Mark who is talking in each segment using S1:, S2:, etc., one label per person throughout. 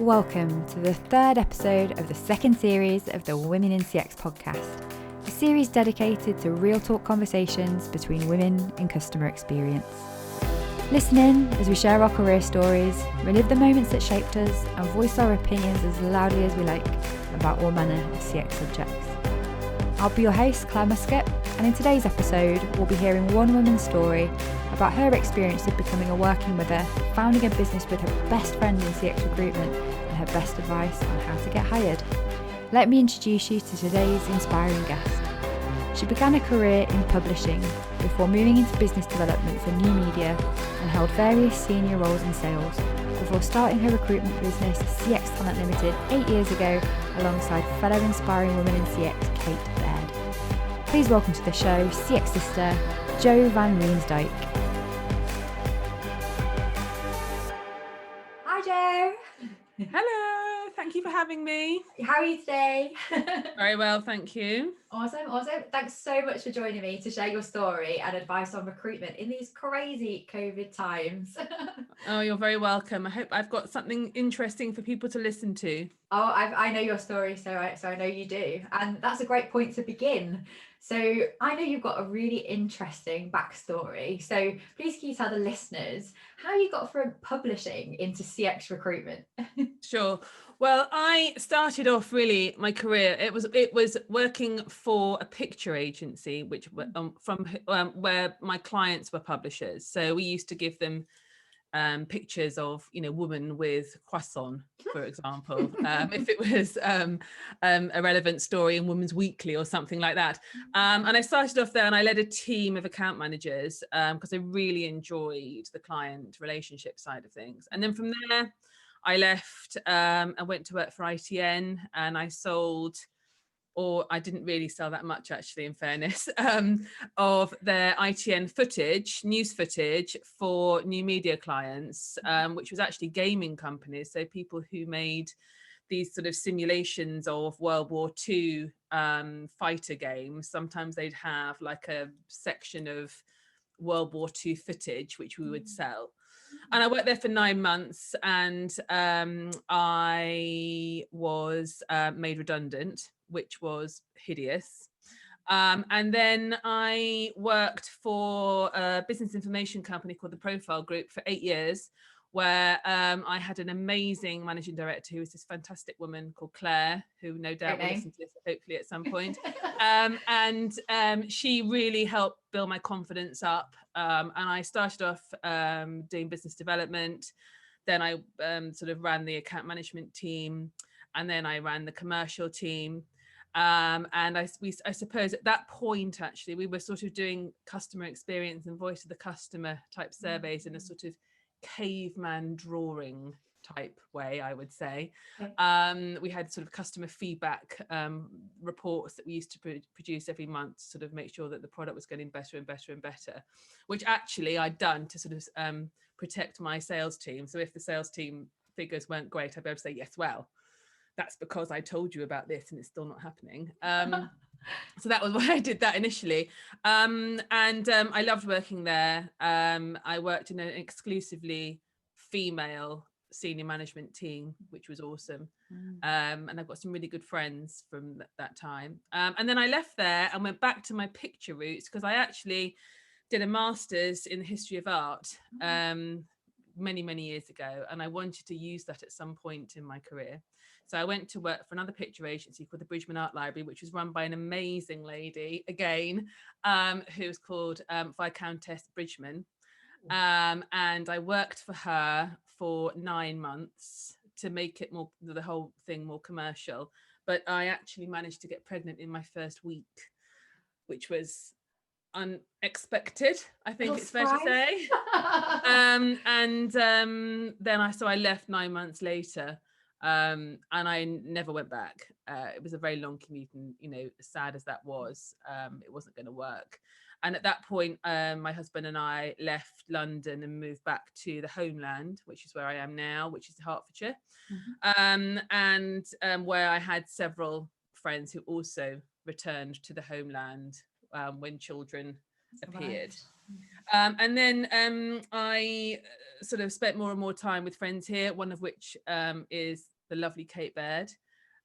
S1: Welcome to the third episode of the second series of the Women in CX podcast, a series dedicated to real talk conversations between women in customer experience. Listen in as we share our career stories, relive the moments that shaped us, and voice our opinions as loudly as we like about all manner of CX subjects. I'll be your host, Clare Muscutt, and in today's episode, we'll be hearing one woman's story about her experience of becoming a working mother, founding a business with her best friend in CX recruitment, and her best advice on how to get hired. Let me introduce you to today's inspiring guest. She began a career in publishing before moving into business development for new media and held various senior roles in sales before starting her recruitment business, CX Talent Limited, 8 years ago, alongside fellow inspiring woman in CX, Kate Baird. Please welcome to the show, CX sister, Jo van Riemsdijk. Hi, Jo.
S2: Hello, thank you for having me.
S1: How are you today?
S2: Very well, thank you.
S1: Awesome. Thanks so much for joining me to share your story and advice on recruitment in these crazy COVID times.
S2: Oh, you're very welcome. I hope I've got something interesting for people to listen to.
S1: Oh, I know your story, so I know you do. And that's a great point to begin. So I know you've got a really interesting backstory. So please can you tell the listeners how you got from publishing into CX recruitment?
S2: Sure. Well, I started off really my career. It was working for a picture agency, which where my clients were publishers. So we used to give them pictures of, women with croissant, for example, if it was a relevant story in Women's Weekly or something like that. And I started off there and I led a team of account managers because I really enjoyed the client relationship side of things. And then from there, I left and went to work for ITN, and I sold, or I didn't really sell that much actually, in fairness, of their ITN footage, news footage for new media clients, which was actually gaming companies. So people who made these sort of simulations of World War II fighter games. Sometimes they'd have like a section of World War II footage, which we would sell. And I worked there for 9 months, and I was made redundant, which was hideous. And then I worked for a business information company called the Profile Group for 8 years, where I had an amazing managing director who was this fantastic woman called Clare, who no doubt will listen to this hopefully at some point. And she really helped build my confidence up. And I started off doing business development. Then I sort of ran the account management team, and then I ran the commercial team. And I suppose at that point, actually, we were sort of doing customer experience and voice of the customer type surveys in a sort of caveman drawing type way, I would say. We had sort of customer feedback reports that we used to produce every month to sort of make sure that the product was getting better and better and better, which actually I'd done to sort of protect my sales team. So if the sales team figures weren't great, I'd be able to say, yes, well, that's because I told you about this and it's still not happening. So that was why I did that initially. And I loved working there. I worked in an exclusively female senior management team, which was awesome. And I've got some really good friends from that time. And then I left there and went back to my picture roots, because I actually did a master's in the history of art many, many years ago. And I wanted to use that at some point in my career. So I went to work for another picture agency called the Bridgman Art Library, which was run by an amazing lady, again, who was called Viscountess Bridgman. And I worked for her for 9 months to make it more, the whole thing more commercial. But I actually managed to get pregnant in my first week, which was unexpected, I think it's fair to say. Then I left 9 months later. And I never went back. It was a very long commute, and sad as that was, it wasn't going to work. And at that point, my husband and I left London and moved back to the homeland, which is where I am now, which is Hertfordshire, and where I had several friends who also returned to the homeland when children appeared. And then I sort of spent more and more time with friends here, one of which is the lovely Kate Baird.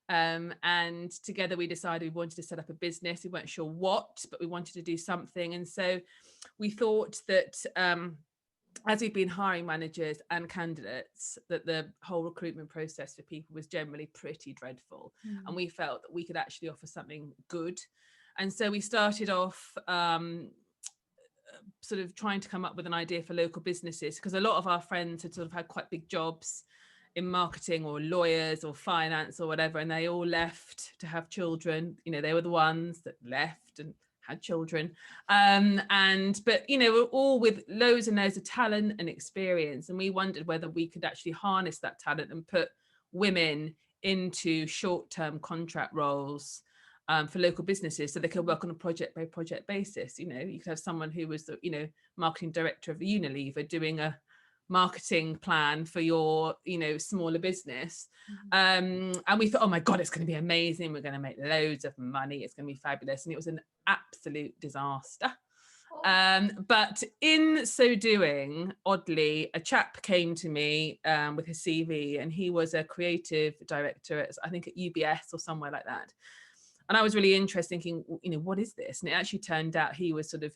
S2: And together we decided we wanted to set up a business. We weren't sure what, but we wanted to do something. And so we thought that as we've been hiring managers and candidates, that the whole recruitment process for people was generally pretty dreadful. And we felt that we could actually offer something good. And so we started off sort of trying to come up with an idea for local businesses, because a lot of our friends had sort of had quite big jobs in marketing or lawyers or finance or whatever, and they all left to have children. You know, they were the ones that left and had children, but you know, we're all with loads and loads of talent and experience, and we wondered whether we could actually harness that talent and put women into short-term contract roles for local businesses, so they could work on a project by project basis. You know, you could have someone who was the, you know, marketing director of Unilever doing a marketing plan for your, you know, smaller business. And we thought, oh my God, it's going to be amazing. We're going to make loads of money. It's going to be fabulous. And it was an absolute disaster. But in so doing, oddly, a chap came to me with his CV, and he was a creative director at, I think, at UBS or somewhere like that. And I was really interested, thinking, you know, what is this? And it actually turned out he was sort of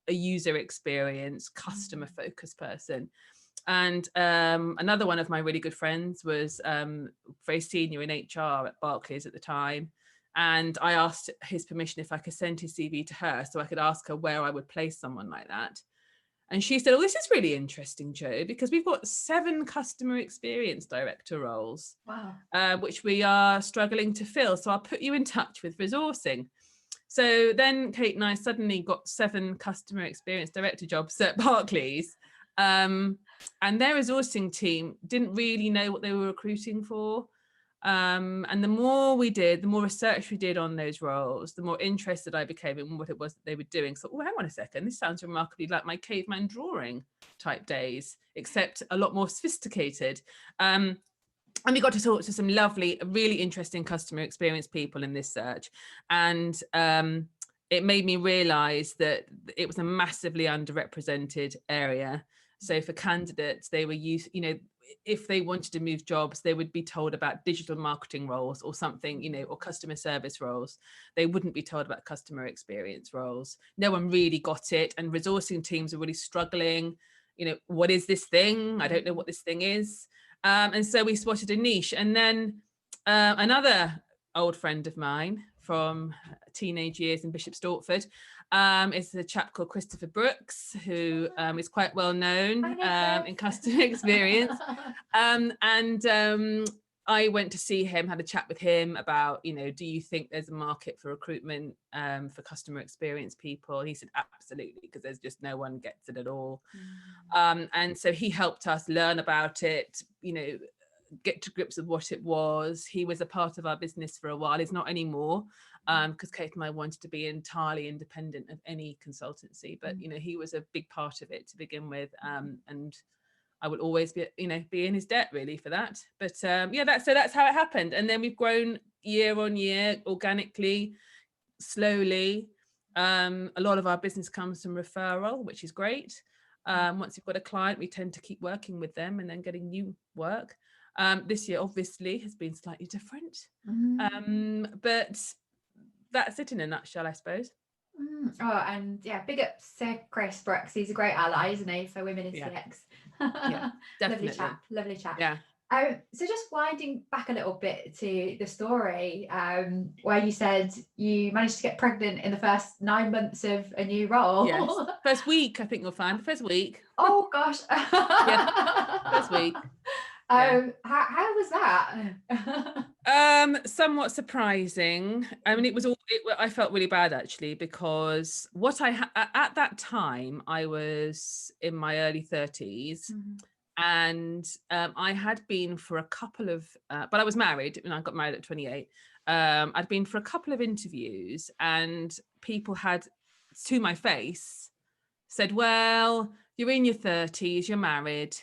S2: a user experience, customer focused person. And another one of my really good friends was very senior in HR at Barclays at the time. And I asked his permission if I could send his CV to her, so I could ask her where I would place someone like that. And she said, oh, this is really interesting, Jo, because we've got 7 customer experience director roles, which we are struggling to fill. So I'll put you in touch with resourcing. So then Kate and I suddenly got 7 customer experience director jobs at Barclays. And their resourcing team didn't really know what they were recruiting for. And the more we did, the more research we did on those roles, the more interested I became in what it was that they were doing. So, oh, hang on a second, this sounds remarkably like my caveman drawing type days, except a lot more sophisticated. And we got to talk to some lovely, really interesting customer experience people in this search. And it made me realize that it was a massively underrepresented area. So for candidates, they were used, you know, if they wanted to move jobs, they would be told about digital marketing roles or something, you know, or customer service roles. They wouldn't be told about customer experience roles. No one really got it. And resourcing teams are really struggling. You know, what is this thing? I don't know what this thing is. And so we spotted a niche. And then another old friend of mine from teenage years in Bishop Stortford is a chap called Christopher Brooks, who is quite well known in customer experience. I went to see him, had a chat with him about, you know, do you think there's a market for recruitment for customer experience people? And he said, absolutely, because there's just no one gets it at all. And so he helped us learn about it, you know, get to grips with what it was. He was a part of our business for a while. He's not anymore, because Kate and I wanted to be entirely independent of any consultancy. But you know, he was a big part of it to begin with, and I will always be, you know, be in his debt really for that. But yeah, that's how it happened. And then we've grown year on year, organically, slowly. A lot of our business comes from referral, which is great. Once you've got a client, we tend to keep working with them and then getting new work. This year obviously has been slightly different, but that's it in a nutshell, I suppose.
S1: Oh, and yeah, big up Sir Chris Brooks. He's a great ally, isn't he, for Women in CX?
S2: Yeah, definitely.
S1: Lovely chap.
S2: Yeah.
S1: So just winding back a little bit to the story, where you said you managed to get pregnant in the first 9 months of a new role.
S2: Yes. First week, I think you'll find. First week.
S1: Oh gosh.
S2: Yeah. First week.
S1: How was that?
S2: Somewhat surprising. I mean, I felt really bad actually, because at that time I was in my early 30s, and I had been for a couple of, but I was married, and I got married at 28. I'd been for a couple of interviews, and people had, to my face, said, well, you're in your 30s, you're married,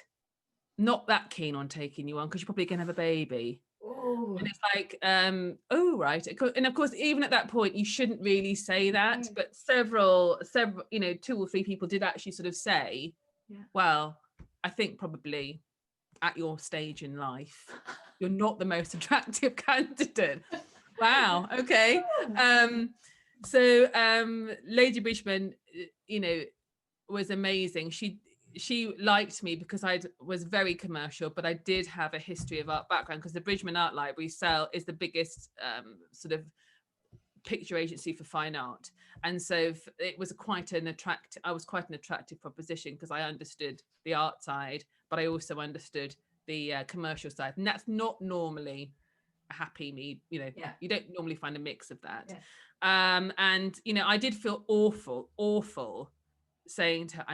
S2: not that keen on taking you on because you're probably going to have a baby.
S1: Oh.
S2: And it's like, oh, right. And of course, even at that point, you shouldn't really say that.
S1: No.
S2: But several, 2 or 3 people did actually sort of say, well, I think probably at your stage in life, you're not the most attractive candidate. Wow. Okay. So Lady Bridgman, was amazing. She liked me because I was very commercial, but I did have a history of art background, because the Bridgman Art Library is the biggest sort of picture agency for fine art, and so it was quite an attractive proposition, because I understood the art side, but I also understood the commercial side, and that's not normally a happy me. You don't normally find a mix of that. And I did feel awful saying to her,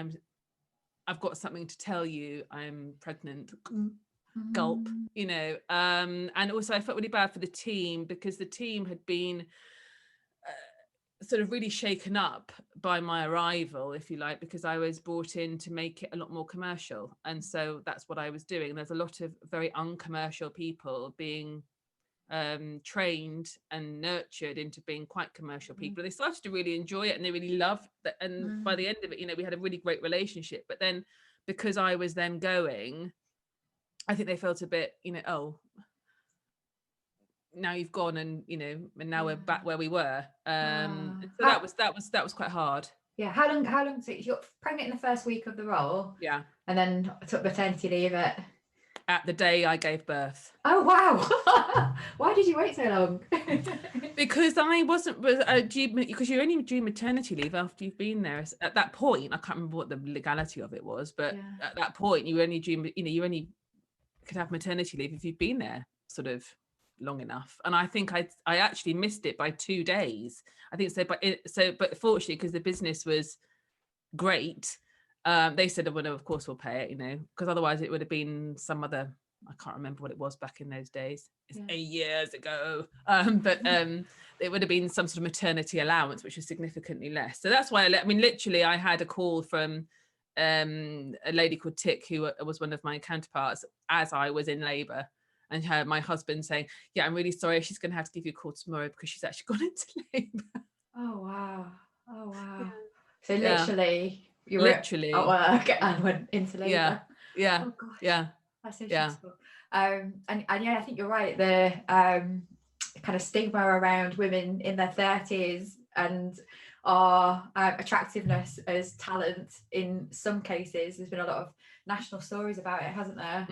S2: I've got something to tell you, I'm pregnant, gulp, and also I felt really bad for the team, because the team had been sort of really shaken up by my arrival, if you like, because I was brought in to make it a lot more commercial, and so that's what I was doing. There's a lot of very uncommercial people being trained and nurtured into being quite commercial people. They started to really enjoy it, and they really loved that, and by the end of it, we had a really great relationship. But then, because I was then going, I think they felt a bit, oh, now you've gone, and and now we're back where we were. So that was quite hard.
S1: How long so you're pregnant in the first week of the role, and then took maternity leave
S2: at the day I gave birth.
S1: Oh wow. Why did you wait so long?
S2: Because I wasn't because you're only due maternity leave after you've been there. At that point, I can't remember what the legality of it was, but at that point you only could have maternity leave if you've been there sort of long enough. And I think I actually missed it by 2 days. I think so, but fortunately, because the business was great, they said, well, no, of course we'll pay it, because otherwise it would have been some other, I can't remember what it was back in those days. It's 8 years ago. But it would have been some sort of maternity allowance, which was significantly less. So that's why literally I had a call from a lady called Tick, who was one of my counterparts as I was in labour, and my husband saying, yeah, I'm really sorry, she's going to have to give you a call tomorrow because she's actually gone into labour.
S1: Oh wow. So literally you were at work and went into labour. Oh gosh. That's so stressful. And I think you're right, the kind of stigma around women in their 30s and our attractiveness as talent, in some cases there's been a lot of national stories about it, hasn't there?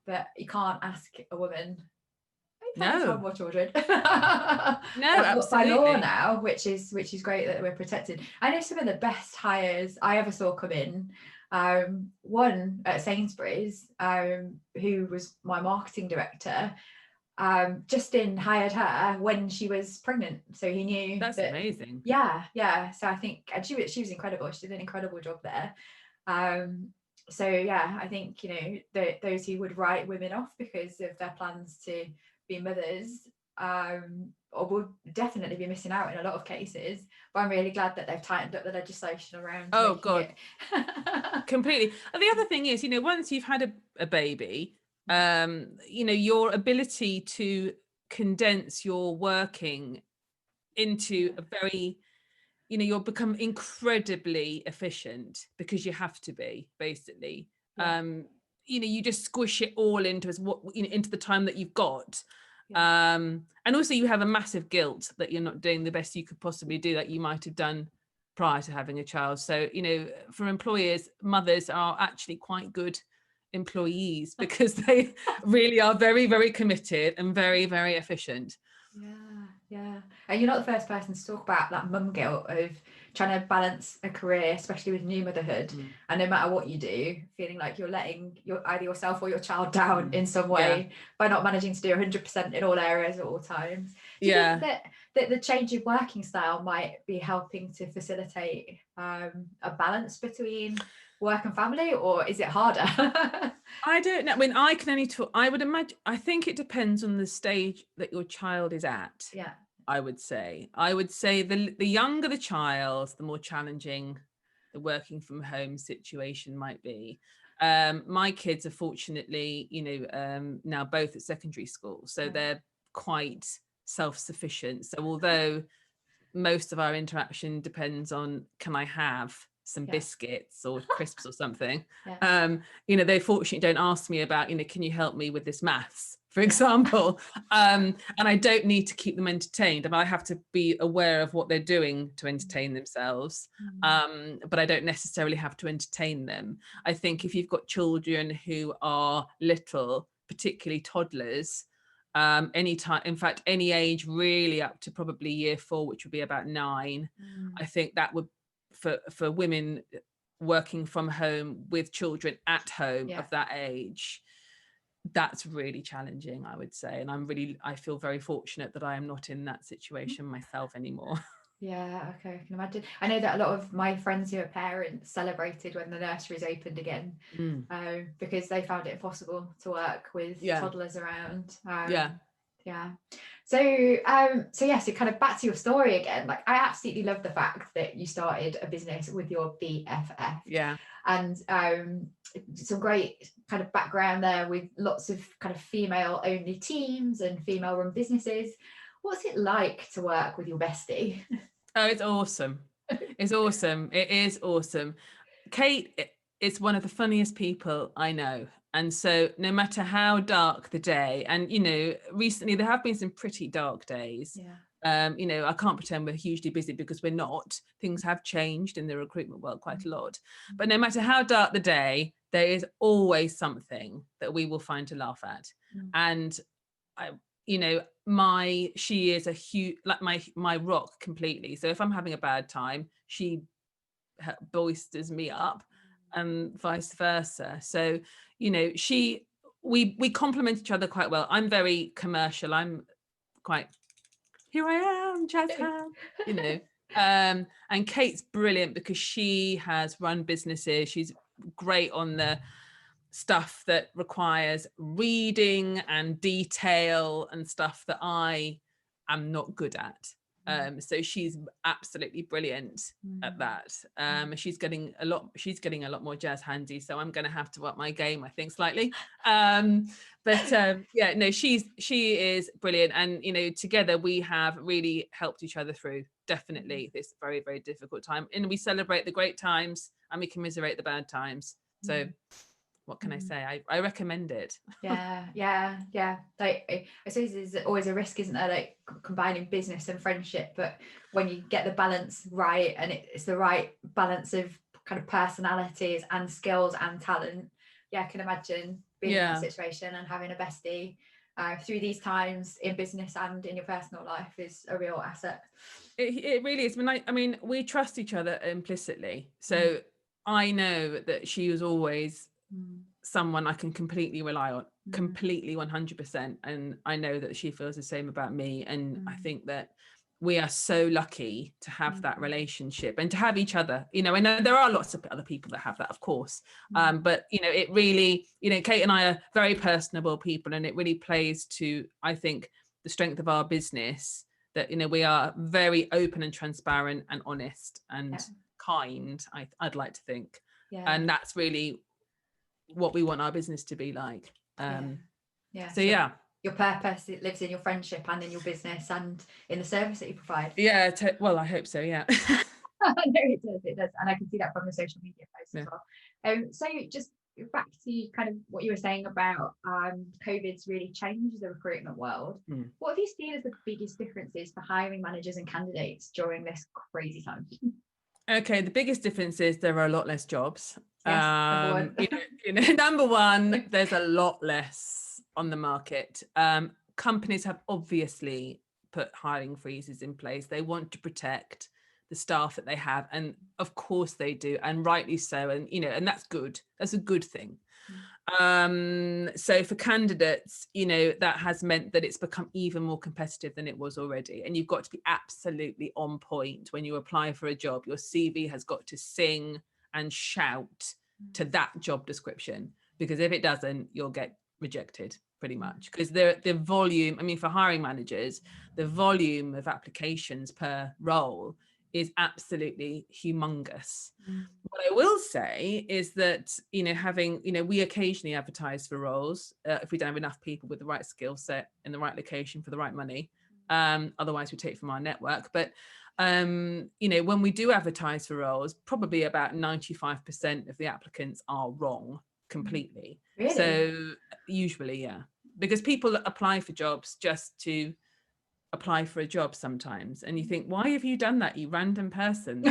S1: That you can't ask a woman to have more children.
S2: No, absolutely.
S1: By law now, which is great that we're protected. I know some of the best hires I ever saw come in. One at Sainsbury's, who was my marketing director, Justin hired her when she was pregnant, so he knew.
S2: That's amazing.
S1: So I think, and she was incredible. She did an incredible job there. So I think those who would write women off because of their plans to be mothers or would definitely be missing out in a lot of cases. But I'm really glad that they've tightened up the legislation around.
S2: Oh God, completely. And the other thing is, once you've had a baby, your ability to condense your working into a very, you'll become incredibly efficient because you have to be, basically. You just squish it all into into the time that you've got. And also you have a massive guilt that you're not doing the best you could possibly do that you might have done prior to having a child. So, for employers, mothers are actually quite good employees because they really are very, very committed and very, very efficient.
S1: And you're not the first person to talk about that mum guilt of trying to balance a career, especially with new motherhood, and no matter what you do, feeling like you're letting either yourself or your child down in some way by not managing to do 100% in all areas at all times. Do you think that the change in working style might be helping to facilitate a balance between work and family, or is it harder?
S2: I don't know. I mean, I can only talk. I would imagine. I think it depends on the stage that your child is at. I would say the younger the child, the more challenging the working from home situation might be. My kids are fortunately, now both at secondary school, so they're quite self-sufficient. So although most of our interaction depends on, can I have some biscuits or crisps or something, they fortunately don't ask me about, can you help me with this maths, for example. And I don't need to keep them entertained, and I have to be aware of what they're doing to entertain themselves, but I don't necessarily have to entertain them. I think if you've got children who are little, particularly toddlers, any time, in fact, any age really up to probably year 4, which would be about 9, I think that would, for women working from home with children at home of that age, that's really challenging, I would say. And I feel very fortunate that I am not in that situation myself anymore.
S1: Yeah, okay, I can imagine. I know that a lot of my friends who are parents celebrated when the nurseries opened again, because they found it impossible to work with toddlers around. So kind of back to your story again. Like, I absolutely love the fact that you started a business with your BFF.
S2: Yeah.
S1: And some great kind of background there with lots of kind of female only teams and female run businesses. What's it like to work with your bestie?
S2: Oh, it's awesome. It's awesome. It is awesome. Kate is one of the funniest people I know. And so no matter how dark the day, and, recently there have been some pretty dark days. I can't pretend we're hugely busy, because we're not. Things have changed in the recruitment world quite a lot. But no matter how dark the day, there is always something that we will find to laugh at. And she is a huge, like my rock completely. So if I'm having a bad time, she boisters me up, and vice versa. So we complement each other quite well. I'm very commercial. I'm quite, here I am, jazz hand, and Kate's brilliant because she has run businesses. She's great on the stuff that requires reading and detail and stuff that I am not good at. So she's absolutely brilliant at that. She's getting a lot more jazz handy, so I'm going to have to up my game, I think, slightly. She is brilliant, and together we have really helped each other through definitely this very, very difficult time. And we celebrate the great times and we commiserate the bad times. So what can I say? I recommend it.
S1: Yeah. Like, I suppose there's always a risk, isn't there, like combining business and friendship, but when you get the balance right, and it's the right balance of kind of personalities and skills and talent, I can imagine being in that situation and having a bestie through these times in business and in your personal life is a real asset.
S2: It really is. I mean, we trust each other implicitly. So I know that she was always someone I can completely rely on, completely 100%. And I know that she feels the same about me. And I think that we are so lucky to have that relationship and to have each other. I know there are lots of other people that have that, of course. But, it really, Kate and I are very personable people, and it really plays to, I think, the strength of our business, that, we are very open and transparent and honest and kind, I'd like to think. And that's really what we want our business to be like. So
S1: your purpose, it lives in your friendship and in your business and in the service that you provide.
S2: Well, I hope so.
S1: No, it does, and I can see that from the social media posts as well. So just back to kind of what you were saying about COVID's really changed the recruitment world. What have you seen as the biggest differences for hiring managers and candidates during this crazy time?
S2: Okay, the biggest difference is there are a lot less jobs.
S1: Number one.
S2: Number one, there's a lot less on the market. Companies have obviously put hiring freezes in place. They want to protect the staff that they have, and of course they do, and rightly so. And and that's good. That's a good thing. So for candidates, that has meant that it's become even more competitive than it was already. And you've got to be absolutely on point when you apply for a job. Your CV has got to sing and shout to that job description, because if it doesn't, you'll get rejected pretty much. Because the volume, for hiring managers, the volume of applications per role is absolutely humongous. What I will say is that, having, we occasionally advertise for roles if we don't have enough people with the right skill set in the right location for the right money. Otherwise we take from our network. But, when we do advertise for roles, probably about 95% of the applicants are wrong completely.
S1: Really?
S2: So usually, yeah, because people apply for jobs just to apply for a job sometimes, and you think, why have you done that, you random person?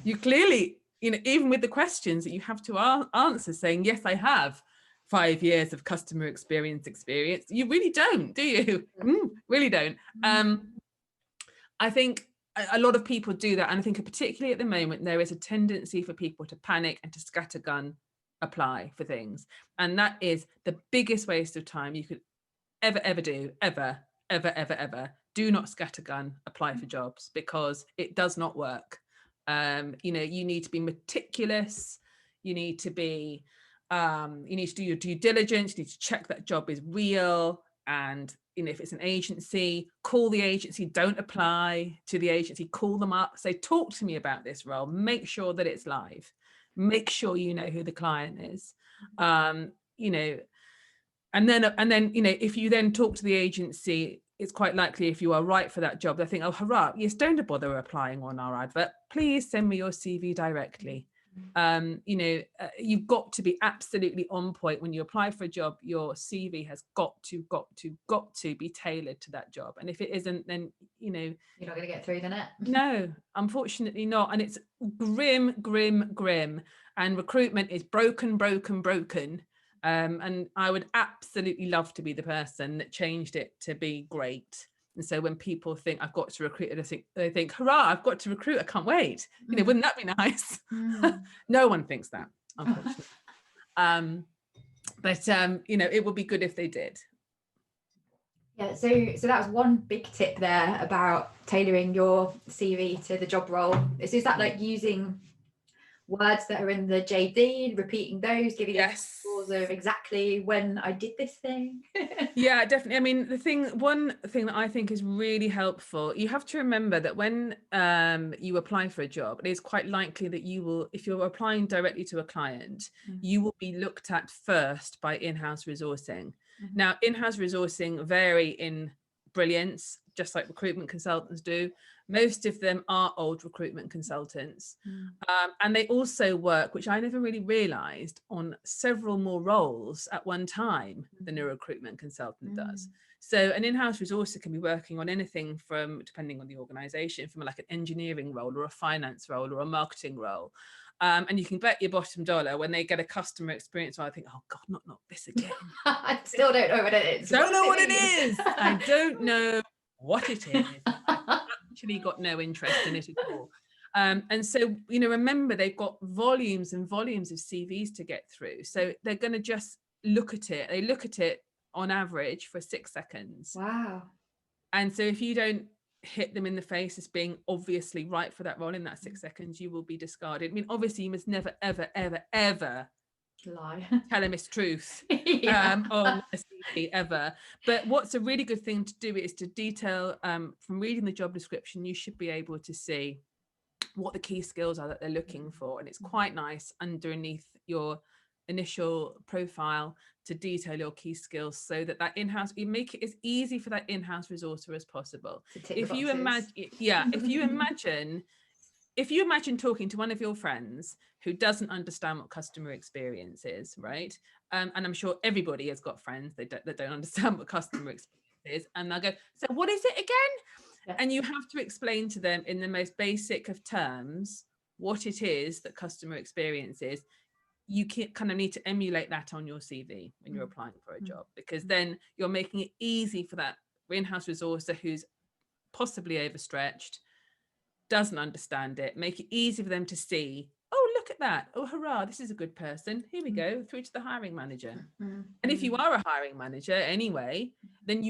S2: You clearly, even with the questions that you have to answer, saying, yes, I have 5 years of customer experience, you really don't, do you? Really don't. I think a lot of people do that, and I think particularly at the moment there is a tendency for people to panic and to scattergun apply for things, and that is the biggest waste of time you could ever do. Ever. Do not scattergun apply for jobs, because it does not work. You need to be meticulous. You need to be, you need to do your due diligence. You need to check that job is real. And, if it's an agency, call the agency, don't apply to the agency, call them up, say, talk to me about this role, make sure that it's live, make sure you know who the client is. And then, if you then talk to the agency, it's quite likely, if you are right for that job, they think, oh, hurrah, yes, don't bother applying on our advert. Please send me your CV directly. You've got to be absolutely on point when you apply for a job. Your CV has got to be tailored to that job. And if it isn't, then, you're
S1: not going to get through the net.
S2: No, unfortunately not. And it's grim. And recruitment is broken. And I would absolutely love to be the person that changed it to be great. And so when people think I've got to recruit, they think, hurrah, I've got to recruit, I can't wait. Wouldn't that be nice? No one thinks that, unfortunately. But it would be good if they did.
S1: Yeah, so that was one big tip there about tailoring your CV to the job role. Is that like using words that are in the JD, repeating those, giving examples of exactly when I did this thing?
S2: Yeah, definitely. I mean, one thing that I think is really helpful, you have to remember that when you apply for a job, it is quite likely that you will, if you're applying directly to a client, you will be looked at first by in-house resourcing. Now, in-house resourcing vary in brilliance, just like recruitment consultants do. Most of them are old recruitment consultants. And they also work, which I never really realized, on several more roles at one time than a recruitment consultant does. So an in-house resourcer can be working on anything from, depending on the organization, from like an engineering role or a finance role or a marketing role. And you can bet your bottom dollar when they get a customer experience, I think, oh God, not this again.
S1: I still don't know what it is.
S2: Don't know what it is. I don't know what it is. I've actually got no interest in it at all. And so, remember, they've got volumes and volumes of CVs to get through. So they're going to just look at it. They look at it on average for 6 seconds.
S1: Wow.
S2: And so if you don't hit them in the face as being obviously right for that role in that 6 seconds, you will be discarded. I mean, obviously you must never, ever
S1: lie,
S2: tell a mistruth on a CV ever. But what's a really good thing to do is to detail, from reading the job description, you should be able to see what the key skills are that they're looking for. And it's quite nice underneath your initial profile to detail your key skills, so that in-house, you make it as easy for that in-house resourcer as possible. If you imagine talking to one of your friends who doesn't understand what customer experience is, right? And I'm sure everybody has got friends that don't understand what customer experience is, and they'll go, so what is it again? And you have to explain to them in the most basic of terms what it is that customer experience is. You kind of need to emulate that on your CV when you're applying for a job, because then you're making it easy for that in-house resourcer who's possibly overstretched, doesn't understand it, make it easy for them to see, oh, look at that, oh, hurrah, this is a good person, here we go, through to the hiring manager. And if you are a hiring manager anyway, then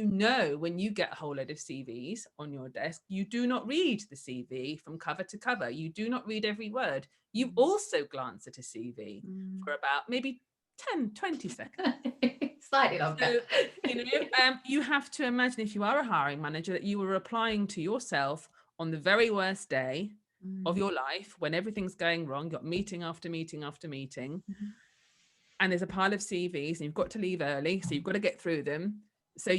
S2: when you get a whole load of CVs on your desk, you do not read the CV from cover to cover. You do not read every word. You also glance at a CV for about maybe 10, 20 seconds.
S1: Slightly longer.
S2: So, you have to imagine, if you are a hiring manager, that you are applying to yourself on the very worst day of your life, when everything's going wrong, you've got meeting after meeting after meeting, and there's a pile of CVs and you've got to leave early, so you've got to get through them. So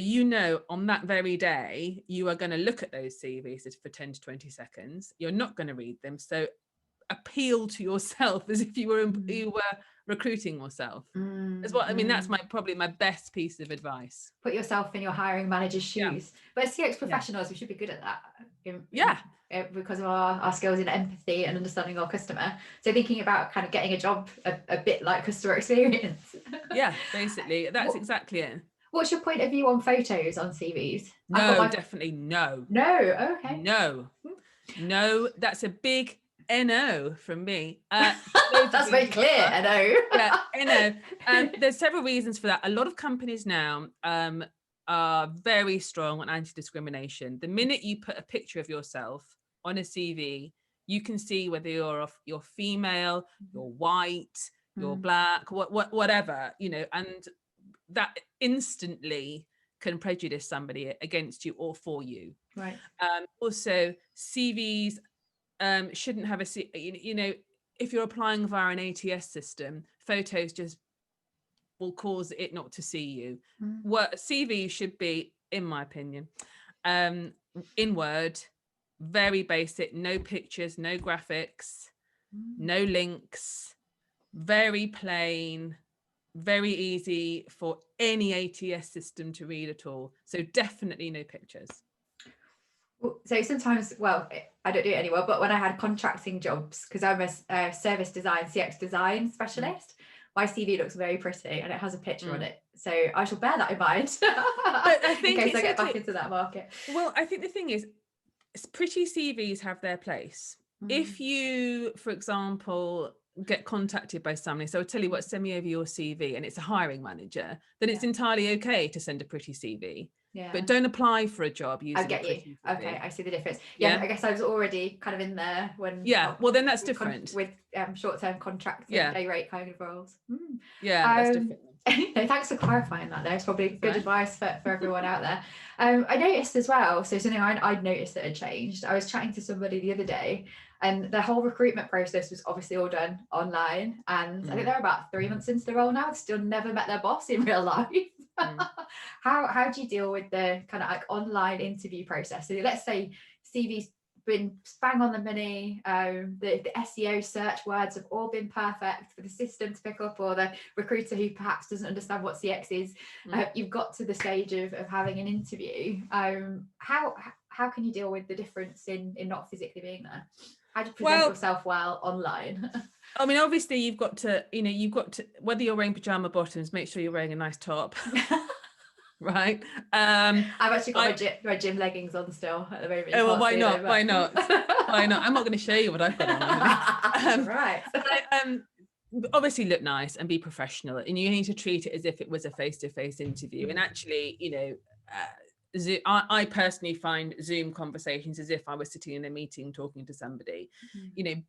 S2: on that very day, you are going to look at those CVs for 10 to 20 seconds. You're not going to read them. So appeal to yourself as if you were recruiting yourself. That's what I mean. That's probably my best piece of advice.
S1: Put yourself in your hiring manager's shoes. But as CX professionals, we should be good at that. Because of our skills in empathy and understanding our customer. So thinking about kind of getting a job a bit like customer experience.
S2: Yeah, basically, that's exactly it.
S1: What's your point of view on photos on CVs?
S2: No, definitely no.
S1: No, okay.
S2: No, that's a big NO from me.
S1: That's very clear, NO.
S2: Yeah, NO. There's several reasons for that. A lot of companies now are very strong on anti-discrimination. The minute you put a picture of yourself on a CV, you can see whether you're female, you're white, you're black, whatever, and that instantly can prejudice somebody against you or for you.
S1: Right.
S2: Also, CVs shouldn't have if you're applying via an ATS system, photos just will cause it not to see you. What CVs should be, in my opinion, in Word, very basic, no pictures, no graphics, no links, very plain, very easy for any ATS system to read at all. So definitely no pictures.
S1: So sometimes, I don't do it anymore, but when I had contracting jobs, because I'm a service design, CX design specialist, my CV looks very pretty and it has a picture on it. So I shall bear that in mind
S2: but I think
S1: in case I get back into that market.
S2: Well, I think the thing is, pretty CVs have their place. If you, for example, get contacted by somebody, so I'll tell you what, send me over your CV, and it's a hiring manager, then it's entirely okay to send a pretty CV. Yeah. But don't apply for a job using
S1: I get you. Okay, I see the difference. Yeah, I guess I was already kind of in there when. Yeah,
S2: well then that's different.
S1: With short-term contracts and day rate kind of roles.
S2: Yeah, that's different.
S1: No, thanks for clarifying that. There's probably good advice for everyone out there. I noticed as well, so something I'd noticed that had changed. I was chatting to somebody the other day, and the whole recruitment process was obviously all done online. And I think they're about 3 months into the role now. They've still never met their boss in real life. How do you deal with the kind of like online interview process? So let's say CV's been bang on the money, the SEO search words have all been perfect for the system to pick up, or the recruiter who perhaps doesn't understand what CX is, you've got to the stage of having an interview. How can you deal with the difference in not physically being there? How do you present yourself well online?
S2: I mean, obviously you've got to, whether you're wearing pajama bottoms, make sure you're wearing a nice top. Right. I've
S1: actually got my gym leggings on still at the moment.
S2: Oh, well, why not? Why not? Why not? I'm not going to show you what I've got on.
S1: Right.
S2: Obviously look nice and be professional, and you need to treat it as if it was a face-to-face interview. And actually, I personally find Zoom conversations as if I was sitting in a meeting talking to somebody.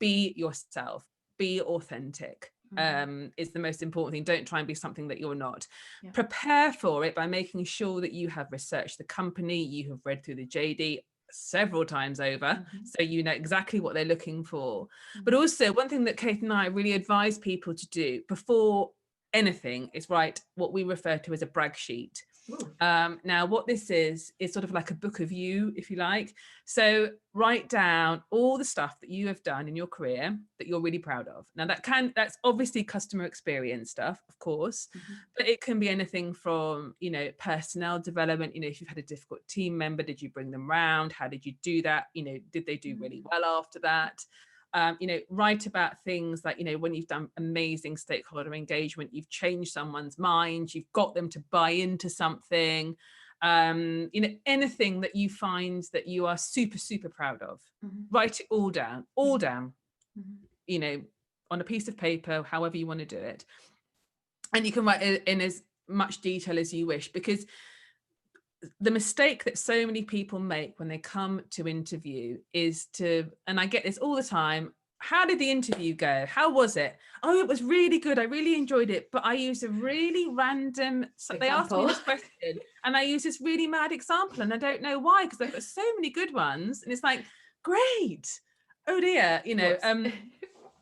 S2: Be yourself, be authentic. Is the most important thing. Don't try and be something that you're not. Prepare for it by making sure that you have researched the company, you have read through the JD several times over, so you know exactly what they're looking for. But also, one thing that Kate and I really advise people to do before anything is write what we refer to as a brag sheet. Now what this is sort of like a book of you, if you like. So write down all the stuff that you have done in your career that you're really proud of. Now that's obviously customer experience stuff, of course, but it can be anything from, personnel development. If you've had a difficult team member, did you bring them round? How did you do that? Did they do really well after that? Write about things like, when you've done amazing stakeholder engagement, you've changed someone's mind, you've got them to buy into something, anything that you find that you are super, super proud of. Write it all down, on a piece of paper, however you want to do it. And you can write it in as much detail as you wish, because the mistake that so many people make when they come to interview is and I get this all the time, how did the interview go? How was it? Oh, it was really good. I really enjoyed it. But I used a really random, they asked me this question and I used this really mad example and I don't know why, because I've got so many good ones. And it's like, great. Oh dear, you know.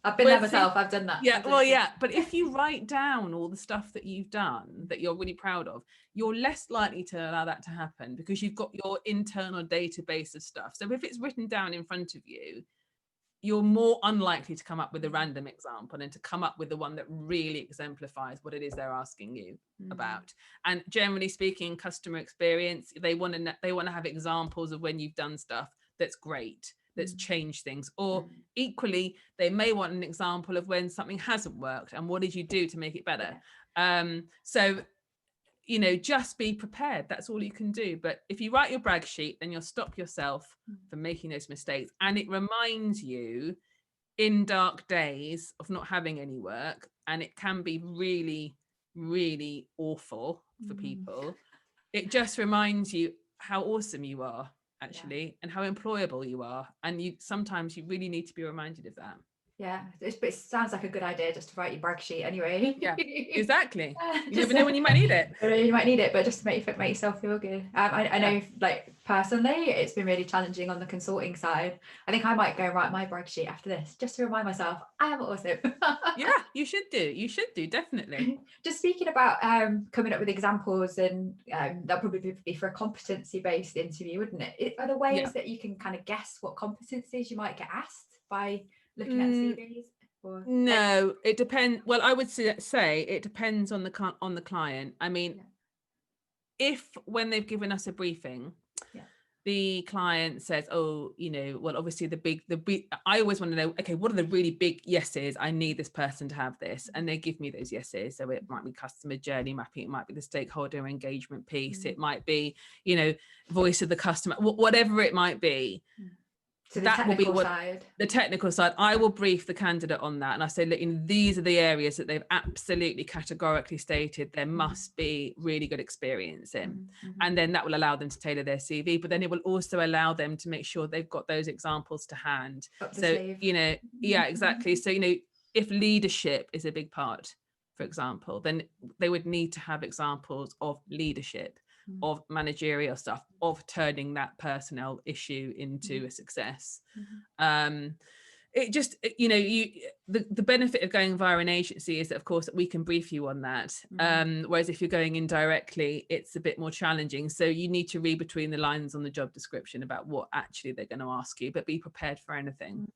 S3: I've been there myself. I've done that.
S2: Yeah, well, yeah. But if you write down all the stuff that you've done that you're really proud of, you're less likely to allow that to happen because you've got your internal database of stuff. So if it's written down in front of you, you're more unlikely to come up with a random example and to come up with the one that really exemplifies what it is they're asking you about. And generally speaking, customer experience, they want to have examples of when you've done stuff that's great, that's changed things, or equally they may want an example of when something hasn't worked and what did you do to make it better. So you know, just be prepared. That's all you can do. But if you write your brag sheet, then you'll stop yourself from making those mistakes. And it reminds you in dark days of not having any work. And it can be really, really awful for people. It just reminds you how awesome you are, actually, and how employable you are. And sometimes you really need to be reminded of that.
S3: Yeah, it sounds like a good idea just to write your brag sheet anyway.
S2: Yeah, exactly. You never know when you might need it.
S3: You might need it, but just to make yourself feel good. I know, like, personally, it's been really challenging on the consulting side. I think I might go and write my brag sheet after this, just to remind myself I am awesome.
S2: Yeah, you should do, definitely.
S3: Just speaking about coming up with examples, and that'll probably be for a competency-based interview, wouldn't it? Are there ways that you can kind of guess what competencies you might get asked by looking at the CVs? Or,
S2: no, it depends. Well, I would say it depends on the client. I mean, if when they've given us a briefing, the client says, oh, you know, well, obviously the big, I always want to know, okay, what are the really big yeses? I need this person to have this. And they give me those yeses. So it might be customer journey mapping. It might be the stakeholder engagement piece. It might be, you know, voice of the customer, whatever it might be.
S3: So that will be the
S2: technical side. I will brief the candidate on that, and I say, look, these are the areas that they've absolutely categorically stated there must be really good experience in, and then that will allow them to tailor their CV. But then it will also allow them to make sure they've got those examples to hand. So you know, yeah, exactly. So you know, if leadership is a big part, for example, then they would need to have examples of leadership, of managerial stuff, of turning that personnel issue into a success. It just, you know, the benefit of going via an agency is that, of course, that we can brief you on that. Whereas if you're going in directly, it's a bit more challenging. So you need to read between the lines on the job description about what actually they're going to ask you, but be prepared for anything.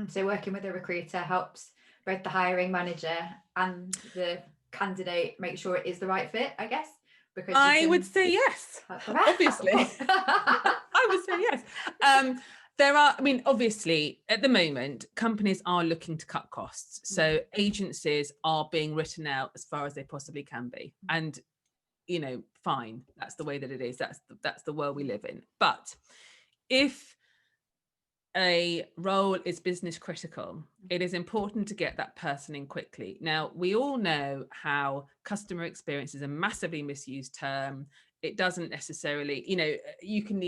S3: So working with a recruiter helps both the hiring manager and the candidate make sure it is the right fit, I guess. Because
S2: I would say yes, obviously. I would say yes. There are, I mean, obviously, at the moment, companies are looking to cut costs. So agencies are being written out as far as they possibly can be. And, you know, fine, that's the way that it is. That's the world we live in. But if a role is business critical, it is important to get that person in quickly. Now, we all know how customer experience is a massively misused term. It doesn't necessarily, you know, you can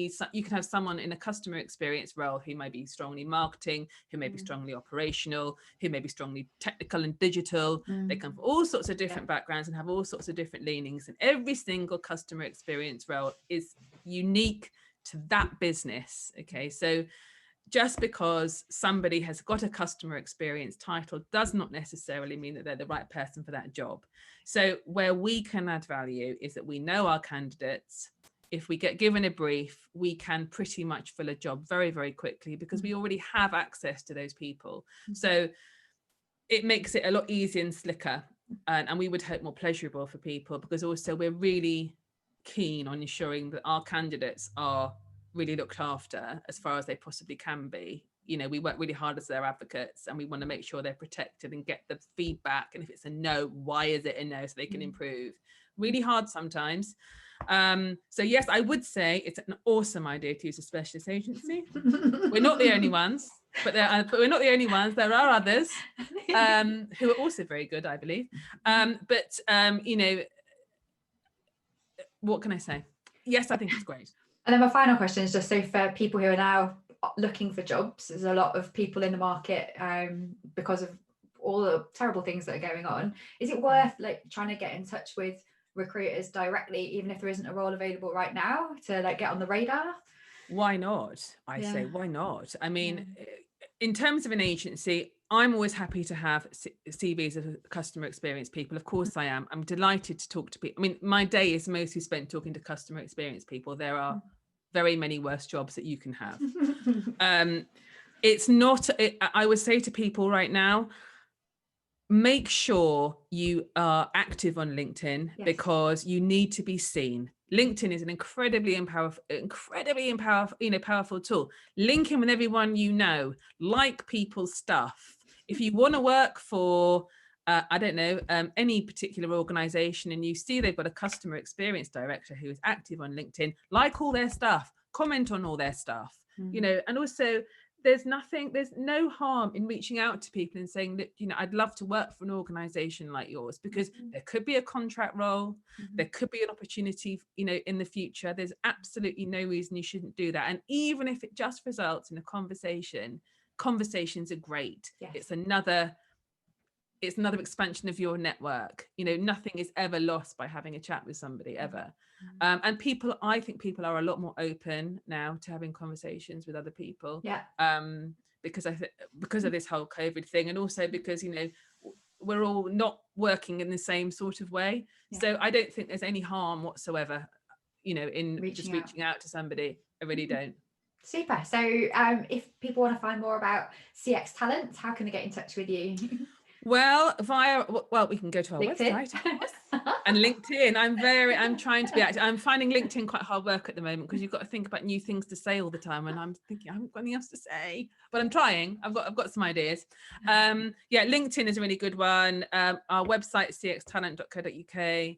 S2: have someone in a customer experience role who may be strongly marketing, who may be strongly operational, who may be strongly technical and digital. They come from all sorts of different backgrounds and have all sorts of different leanings. And every single customer experience role is unique to that business. Okay, so just because somebody has got a customer experience title does not necessarily mean that they're the right person for that job. So where we can add value is that we know our candidates. If we get given a brief, we can pretty much fill a job very, very quickly because we already have access to those people. So it makes it a lot easier and slicker, and we would hope more pleasurable for people, because also we're really keen on ensuring that our candidates are really looked after as far as they possibly can be. You know, we work really hard as their advocates, and we want to make sure they're protected and get the feedback. And if it's a no, why is it a no, so they can improve? Really hard sometimes. So yes, I would say it's an awesome idea to use a specialist agency. We're not the only ones, but we're not the only ones. There are others who are also very good, I believe. But you know, what can I say? Yes, I think it's great.
S3: And then my final question is just, so for people who are now looking for jobs, there's a lot of people in the market because of all the terrible things that are going on. Is it worth like trying to get in touch with recruiters directly, even if there isn't a role available right now, to like get on the radar?
S2: Why not? I say, why not? I mean, in terms of an agency, I'm always happy to have CVs of customer experience people. Of course I am. I'm delighted to talk to people. I mean, my day is mostly spent talking to customer experience people. There are very many worse jobs that you can have. It's not, I would say to people right now, make sure you are active on LinkedIn because you need to be seen. LinkedIn is an incredibly powerful tool. Link in with everyone you know, like people's stuff. If you want to work for, any particular organization and you see they've got a customer experience director who is active on LinkedIn, like all their stuff, comment on all their stuff, and also there's no harm in reaching out to people and saying that, I'd love to work for an organization like yours, because there could be a contract role, there could be an opportunity, in the future. There's absolutely no reason you shouldn't do that. And even if it just results in a conversation, conversations are great. It's another expansion of your network. Nothing is ever lost by having a chat with somebody ever. And I think people are a lot more open now to having conversations with other people. Because of this whole COVID thing, and also because we're all not working in the same sort of way. So I don't think there's any harm whatsoever, in reaching out to somebody. I really don't.
S3: Super. So if people want to find more about CX talent, how can they get in touch with you?
S2: Well, we can go to our website and LinkedIn. I'm trying to be active. I'm finding LinkedIn quite hard work at the moment because you've got to think about new things to say all the time. And I'm thinking, I haven't got anything else to say, but I'm trying. I've got some ideas. LinkedIn is a really good one. Our website is cxtalent.co.uk.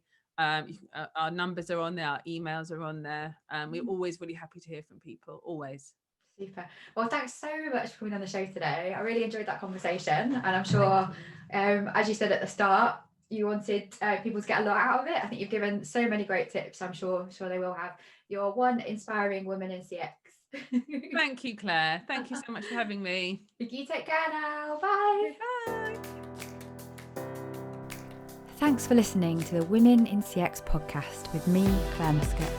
S2: Our numbers are on there. Our emails are on there. We're always really happy to hear from people. Always.
S3: Super. Well, thanks so much for coming on the show today. I really enjoyed that conversation, and I'm sure, as you said at the start, you wanted people to get a lot out of it. I think you've given so many great tips. I'm sure they will have. You're one inspiring woman in CX.
S2: Thank you, Claire. Thank you so much for having me.
S3: You take care now. Bye.
S2: Bye.
S1: Thanks for listening to the Women in CX podcast with me, Clare Muscutt.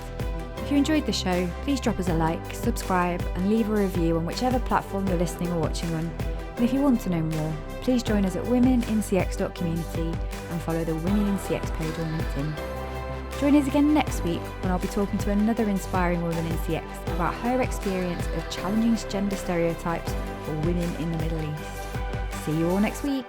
S1: If you enjoyed the show, please drop us a like, subscribe and leave a review on whichever platform you're listening or watching on. And if you want to know more, please join us at womenincx.community and follow the Women in CX page on LinkedIn. Join us again next week when I'll be talking to another inspiring woman in CX about her experience of challenging gender stereotypes for women in the Middle East. See you all next week.